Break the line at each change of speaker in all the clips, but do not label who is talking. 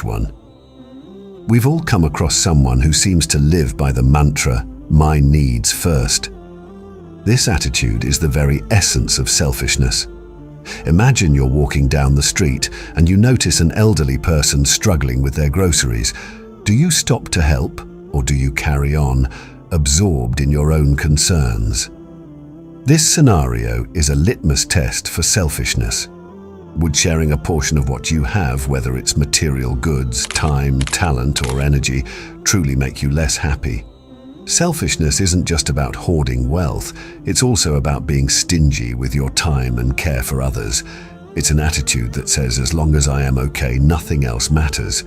selfish one. We've all come across someone who seems to live by the mantra, "my needs first." This attitude is the very essence of selfishness. Imagine you're walking down the street and you notice an elderly person struggling with their groceries. Do you stop to help, or do you carry on, absorbed in your own concerns? This scenario is a litmus test for selfishness. Would sharing a portion of what you have, whether it's material goods, time, talent, or energy, truly make you less happy? Selfishness isn't just about hoarding wealth, it's also about being stingy with your time and care for others. It's an attitude that says, as long as I am okay, nothing else matters.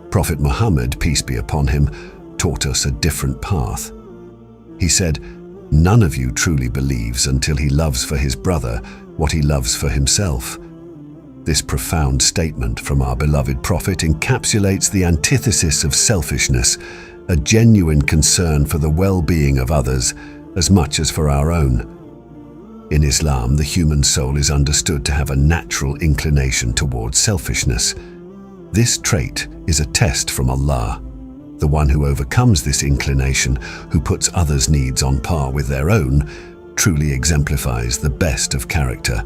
Prophet Muhammad, peace be upon him, taught us a different path. He said, "None of you truly believes until he loves for his brother what he loves for himself." This profound statement from our beloved Prophet encapsulates the antithesis of selfishness, a genuine concern for the well-being of others as much as for our own. In Islam, the human soul is understood to have a natural inclination towards selfishness. This trait is a test from Allah. The one who overcomes this inclination, who puts others' needs on par with their own, truly exemplifies the best of character.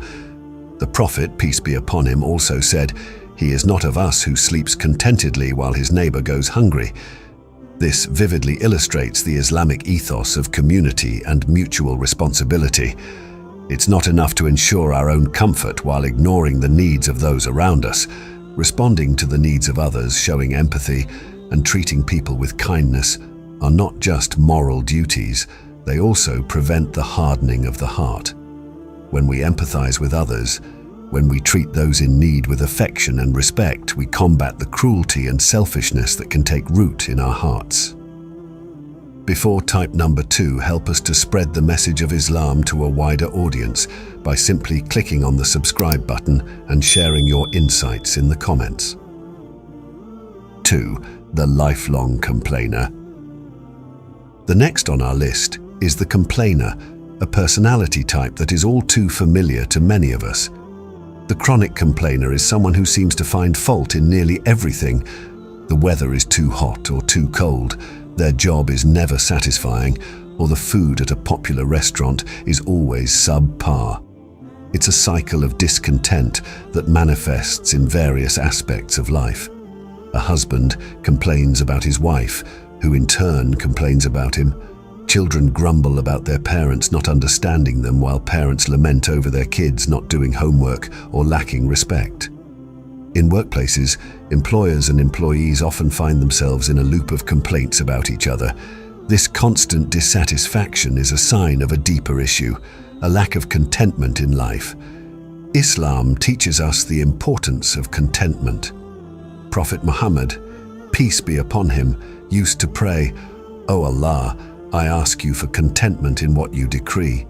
The Prophet, peace be upon him, also said, "He is not of us who sleeps contentedly while his neighbor goes hungry." This vividly illustrates the Islamic ethos of community and mutual responsibility. It's not enough to ensure our own comfort while ignoring the needs of those around us. Responding to the needs of others, showing empathy, and treating people with kindness are not just moral duties, they also prevent the hardening of the heart. When we empathize with others, when we treat those in need with affection and respect, we combat the cruelty and selfishness that can take root in our hearts. Before type number 2, help us to spread the message of Islam to a wider audience by simply clicking on the subscribe button and sharing your insights in the comments. 2. The lifelong complainer. The next on our list is the complainer, a personality type that is all too familiar to many of us. The chronic complainer is someone who seems to find fault in nearly everything. The weather is too hot or too cold, their job is never satisfying, or the food at a popular restaurant is always subpar. It's a cycle of discontent that manifests in various aspects of life. A husband complains about his wife, who in turn complains about him. Children grumble about their parents not understanding them, while parents lament over their kids not doing homework or lacking respect. In workplaces, employers and employees often find themselves in a loop of complaints about each other. This constant dissatisfaction is a sign of a deeper issue, a lack of contentment in life. Islam teaches us the importance of contentment. Prophet Muhammad, peace be upon him, used to pray, "O Allah, I ask you for contentment in what you decree."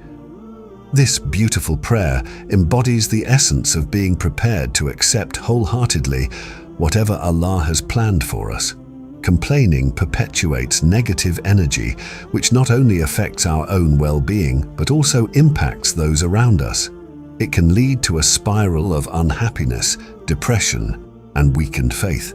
This beautiful prayer embodies the essence of being prepared to accept wholeheartedly whatever Allah has planned for us. Complaining perpetuates negative energy, which not only affects our own well-being, but also impacts those around us. It can lead to a spiral of unhappiness, depression, and weakened faith.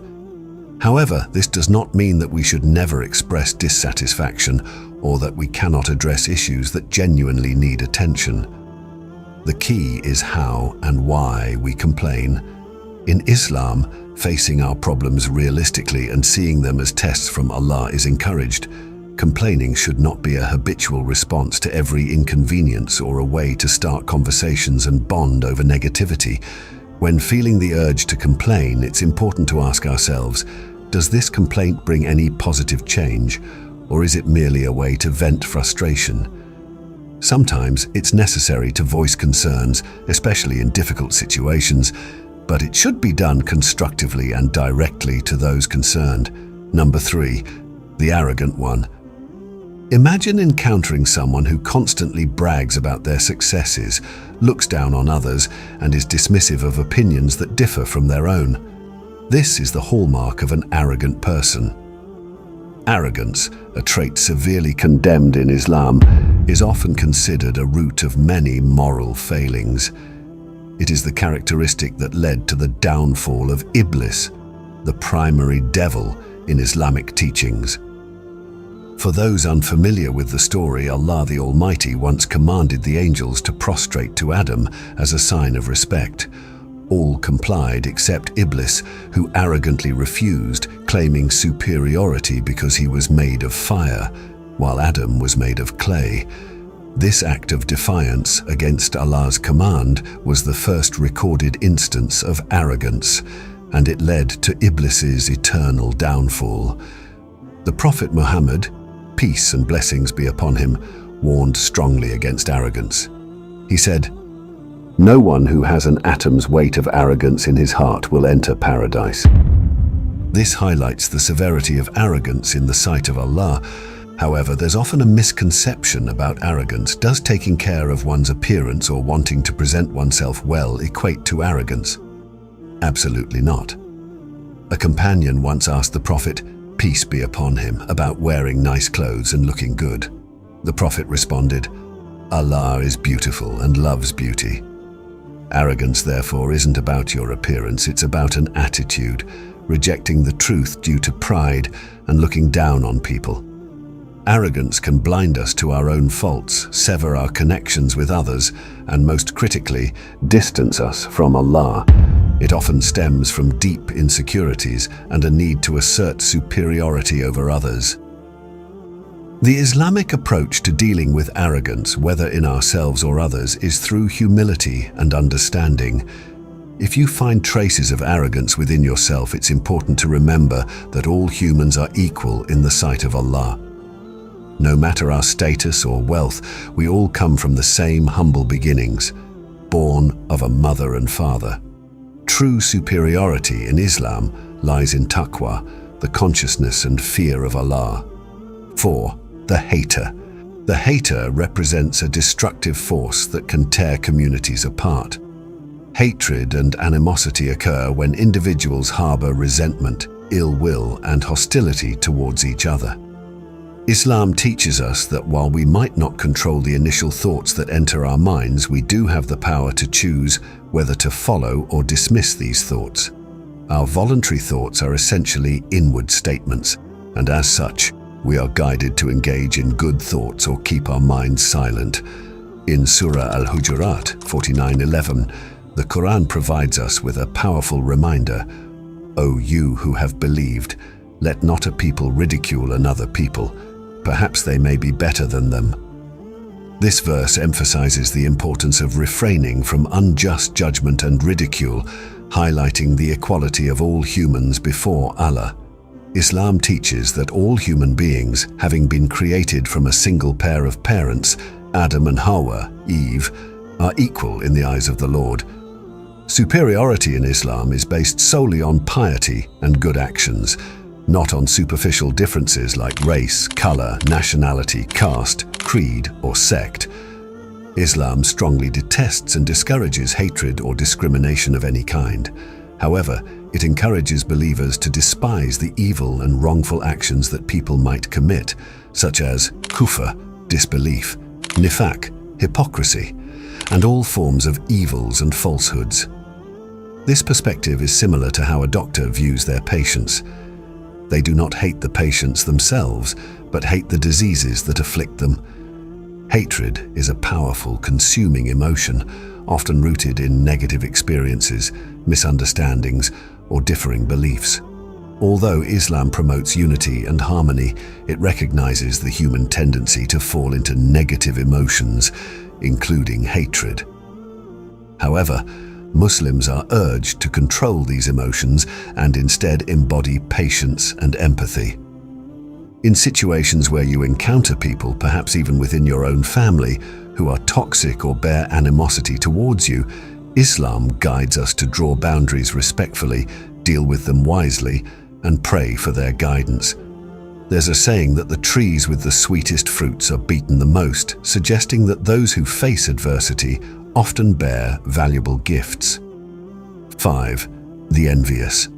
However, this does not mean that we should never express dissatisfaction or that we cannot address issues that genuinely need attention. The key is how and why we complain. In Islam, facing our problems realistically and seeing them as tests from Allah is encouraged. Complaining should not be a habitual response to every inconvenience or a way to start conversations and bond over negativity. When feeling the urge to complain, it's important to ask ourselves, does this complaint bring any positive change, or is it merely a way to vent frustration? Sometimes it's necessary to voice concerns, especially in difficult situations, but it should be done constructively and directly to those concerned. Number 3, the arrogant one. Imagine encountering someone who constantly brags about their successes, looks down on others, and is dismissive of opinions that differ from their own. This is the hallmark of an arrogant person. Arrogance, a trait severely condemned in Islam, is often considered a root of many moral failings. It is the characteristic that led to the downfall of Iblis, the primary devil in Islamic teachings. For those unfamiliar with the story, Allah the Almighty once commanded the angels to prostrate to Adam as a sign of respect. All complied except Iblis, who arrogantly refused, claiming superiority because he was made of fire, while Adam was made of clay. This act of defiance against Allah's command was the first recorded instance of arrogance, and it led to Iblis's eternal downfall. The Prophet Muhammad, peace and blessings be upon him, warned strongly against arrogance. He said, "No one who has an atom's weight of arrogance in his heart will enter paradise." This highlights the severity of arrogance in the sight of Allah. However, there's often a misconception about arrogance. Does taking care of one's appearance or wanting to present oneself well equate to arrogance? Absolutely not. A companion once asked the Prophet, peace be upon him, about wearing nice clothes and looking good. The Prophet responded, "Allah is beautiful and loves beauty." Arrogance, therefore, isn't about your appearance, it's about an attitude, rejecting the truth due to pride and looking down on people. Arrogance can blind us to our own faults, sever our connections with others, and most critically, distance us from Allah. It often stems from deep insecurities and a need to assert superiority over others. The Islamic approach to dealing with arrogance, whether in ourselves or others, is through humility and understanding. If you find traces of arrogance within yourself, it's important to remember that all humans are equal in the sight of Allah. No matter our status or wealth, we all come from the same humble beginnings, born of a mother and father. True superiority in Islam lies in taqwa, the consciousness and fear of Allah. 4. The hater. The hater represents a destructive force that can tear communities apart. Hatred and animosity occur when individuals harbor resentment, ill will, and hostility towards each other. Islam teaches us that while we might not control the initial thoughts that enter our minds, we do have the power to choose whether to follow or dismiss these thoughts. Our voluntary thoughts are essentially inward statements, and as such, we are guided to engage in good thoughts or keep our minds silent. In Surah Al-Hujurat 49:11, the Quran provides us with a powerful reminder, "O you who have believed, let not a people ridicule another people. Perhaps they may be better than them." This verse emphasizes the importance of refraining from unjust judgment and ridicule, highlighting the equality of all humans before Allah. Islam teaches that all human beings, having been created from a single pair of parents, Adam and Hawa, Eve, are equal in the eyes of the Lord. Superiority in Islam is based solely on piety and good actions, not on superficial differences like race, color, nationality, caste, creed, or sect. Islam strongly detests and discourages hatred or discrimination of any kind. However, it encourages believers to despise the evil and wrongful actions that people might commit, such as kufr, disbelief, nifaq, hypocrisy, and all forms of evils and falsehoods. This perspective is similar to how a doctor views their patients. They do not hate the patients themselves, but hate the diseases that afflict them. Hatred is a powerful, consuming emotion, often rooted in negative experiences, misunderstandings, or differing beliefs. Although Islam promotes unity and harmony, it recognizes the human tendency to fall into negative emotions, including hatred. However, Muslims are urged to control these emotions and instead embody patience and empathy. In situations where you encounter people, perhaps even within your own family, who are toxic or bear animosity towards you, Islam guides us to draw boundaries respectfully, deal with them wisely, and pray for their guidance. There's a saying that the trees with the sweetest fruits are beaten the most, suggesting that those who face adversity often bear valuable gifts. 5. The envious.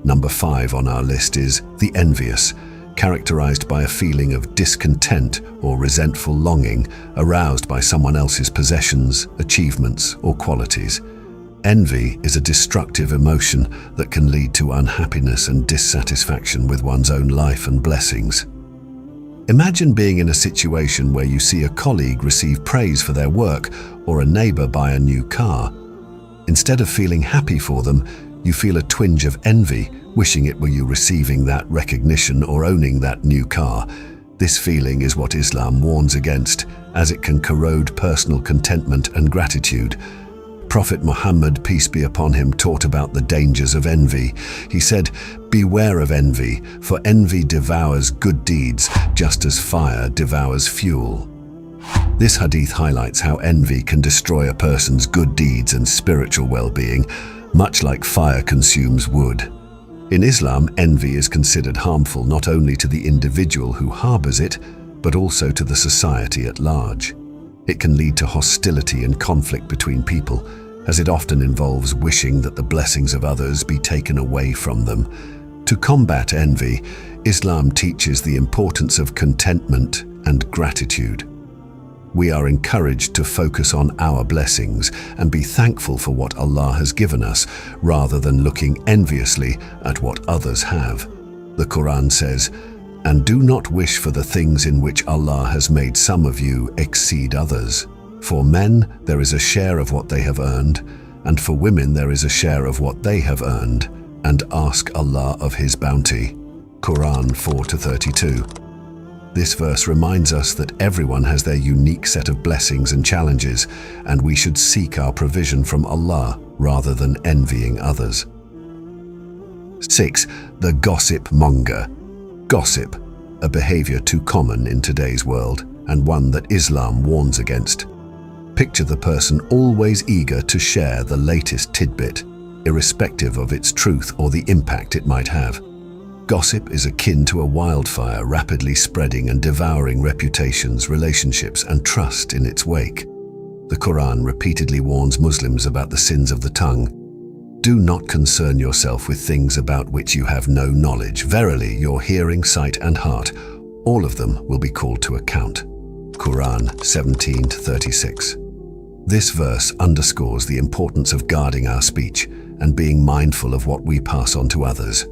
Number 5 on our list is the envious, characterized by a feeling of discontent or resentful longing aroused by someone else's possessions, achievements, or qualities. Envy is a destructive emotion that can lead to unhappiness and dissatisfaction with one's own life and blessings. Imagine being in a situation where you see a colleague receive praise for their work or a neighbor buy a new car. Instead of feeling happy for them, you feel a twinge of envy, wishing it were you receiving that recognition or owning that new car. This feeling is what Islam warns against, as it can corrode personal contentment and gratitude. Prophet Muhammad, peace be upon him, taught about the dangers of envy. He said, "Beware of envy, for envy devours good deeds, just as fire devours fuel." This hadith highlights how envy can destroy a person's good deeds and spiritual well-being, much like fire consumes wood. In Islam, envy is considered harmful not only to the individual who harbors it, but also to the society at large. It can lead to hostility and conflict between people, as it often involves wishing that the blessings of others be taken away from them. To combat envy, Islam teaches the importance of contentment and gratitude. We are encouraged to focus on our blessings and be thankful for what Allah has given us, rather than looking enviously at what others have. The Quran says, "And do not wish for the things in which Allah has made some of you exceed others. For men, there is a share of what they have earned, and for women there is a share of what they have earned, and ask Allah of His bounty." Quran 4-32. This verse reminds us that everyone has their unique set of blessings and challenges, and we should seek our provision from Allah rather than envying others. 6. The gossip monger. Gossip, a behavior too common in today's world, and one that Islam warns against. Picture the person always eager to share the latest tidbit, irrespective of its truth or the impact it might have. Gossip is akin to a wildfire, rapidly spreading and devouring reputations, relationships, and trust in its wake. The Quran repeatedly warns Muslims about the sins of the tongue. "Do not concern yourself with things about which you have no knowledge. Verily, your hearing, sight, and heart, all of them will be called to account." Quran 17-36. This verse underscores the importance of guarding our speech and being mindful of what we pass on to others.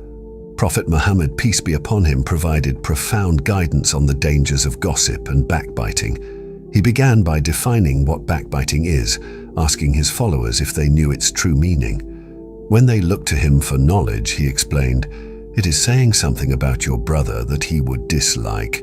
Prophet Muhammad, peace be upon him, provided profound guidance on the dangers of gossip and backbiting. He began by defining what backbiting is, asking his followers if they knew its true meaning. When they looked to him for knowledge, he explained, "It is saying something about your brother that he would dislike."